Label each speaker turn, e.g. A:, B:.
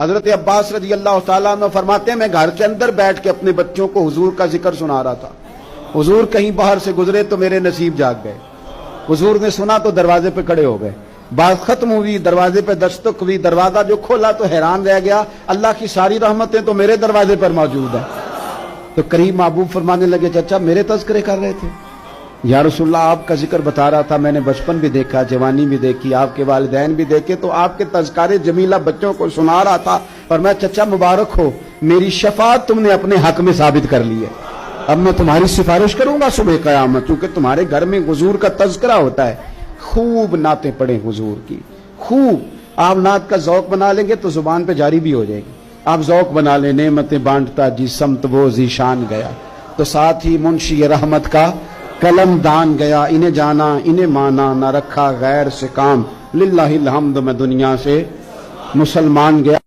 A: حضرت عباس رضی اللہ تعالیٰ عنہ فرماتے ہیں میں گھر کے اندر بیٹھ کے اپنے بچوں کو حضور کا ذکر سنا رہا تھا. حضور کہیں باہر سے گزرے تو میرے نصیب جاگ گئے. حضور نے سنا تو دروازے پہ کھڑے ہو گئے. بات ختم ہوئی, دروازے پہ دستک ہوئی, دروازہ جو کھولا تو حیران رہ گیا, اللہ کی ساری رحمتیں تو میرے دروازے پر موجود ہیں. تو قریب محبوب فرمانے لگے چچا میرے تذکرے کر رہے تھے؟ یا رسول اللہ آپ کا ذکر بتا رہا تھا, میں نے بچپن بھی دیکھا, جوانی بھی دیکھی, آپ کے والدین بھی دیکھے, تو آپ کے تذکارے جمیلہ بچوں کو سنا رہا تھا. اور میں چچا مبارک ہو, میری شفاعت تم نے اپنے حق میں ثابت کر لی ہے. اب میں تمہاری سفارش کروں گا صبح قیامت, کیونکہ تمہارے گھر میں حضور کا تذکرہ ہوتا ہے. خوب نعتیں پڑھیں حضور کی, خوب. آپ نعت کا ذوق بنا لیں گے تو زبان پہ جاری بھی ہو جائے گی. آپ ذوق بنا لیں, نعمتیں بانٹتا جی سمت وہ ذیشان گیا, تو ساتھ ہی منشی رحمت کا قلم دان گیا. انہیں جانا انہیں مانا, نہ رکھا غیر سے کام, للہ الحمد میں دنیا سے مسلمان گیا.